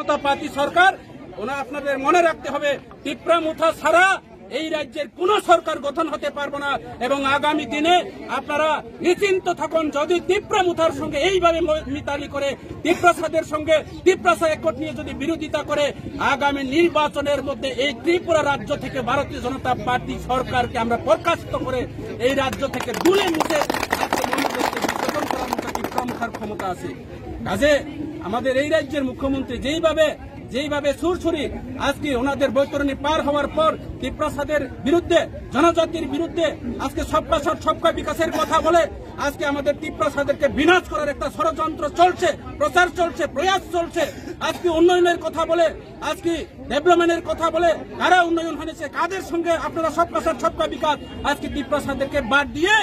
জনতা party সরকার আপনাদের মনে রাখতে হবে, টিপ্রামুথা ছাড়া এই রাজ্যের কোন সরকার গঠন হতে পারবে না। এবং আগামী দিনে আপনারা নিশ্চিন্ত থাকুন, যদি টিপ্রামুথার সঙ্গে এইভাবে মিতালি করে টিপ্রাসাদের সঙ্গে টিপ্রাসা একট নিয়ে যদি বিরোধিতা করে, আগামী নির্বাচনের মধ্যে এই ত্রিপুরা রাজ্য থেকে ভারতীয় জনতা পার্টি সরকারকে আমরা বরখাস্ত করে এই রাজ্য থেকে তুলে মুছে বিসর্জন করার মতো টিপ্রামুথার ক্ষমতা আছে। কাজে আমাদের এই রাজ্যের মুখ্যমন্ত্রী যেইভাবে সুরসুরি আজকে ওনাদের বৈতরণী পার হওয়ার পর টিপ্রাসাদের বিরুদ্ধে, জনজাতির বিরুদ্ধে আজকে সবকা সাথ সবকা বিকাশের কথা বলে আজকে আমাদের টিপ্রাসাদেরকে বিনাশ করার একটা ষড়যন্ত্র চলছে, প্রচার চলছে, প্রয়াস চলছে। আজকে উন্নয়নের কথা বলে, আজকে ডেভেলপমেন্টের কথা বলে, কারা উন্নয়ন হয়েছে, কাদের সঙ্গে আপনারা সবকা সাথ সবকা বিকাশ, আজকে টিপ্রাসাদেরকে বাদ দিয়ে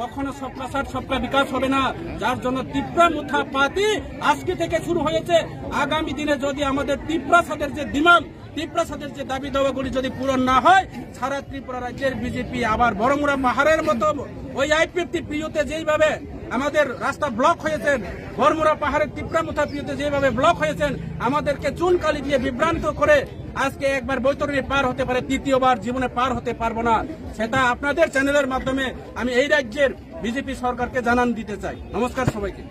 কখনো সবকা সাথ সবকা বিকাশ হবে না। যার জন্য টিপ্রামুথা পার্টি আজকে থেকে শুরু হয়েছে। আগামী দিনে যদি আমাদের টিপ্রাসাদের যে ডিমান্ড, টিপ্রাসাদের যে দাবি দাওয়াগুলি যদি পূরণ না হয়, সারা ত্রিপুরা রাজ্যের বিজেপি আবার বড়মুড়া পাহাড়ের মতো ওই আই-50 প্রিয়তে যেইভাবে আমাদের রাস্তা ব্লক হয়েছেন, বড়মুড়া পাহাড়ের টিপ্রামুথা প্রিয়তে যেভাবে ব্লক হয়েছেন, আমাদেরকে চুনকালি দিয়ে বিভ্রান্ত করে আজকে একবার বৈতরণী পার হতে পারে, তৃতীয়বার জীবনে পার হতে পারবো না। সেটা আপনাদের চ্যানেলের মাধ্যমে আমি এই রাজ্যের বিজেপি সরকারকে জানান দিতে চাই। নমস্কার সবাইকে।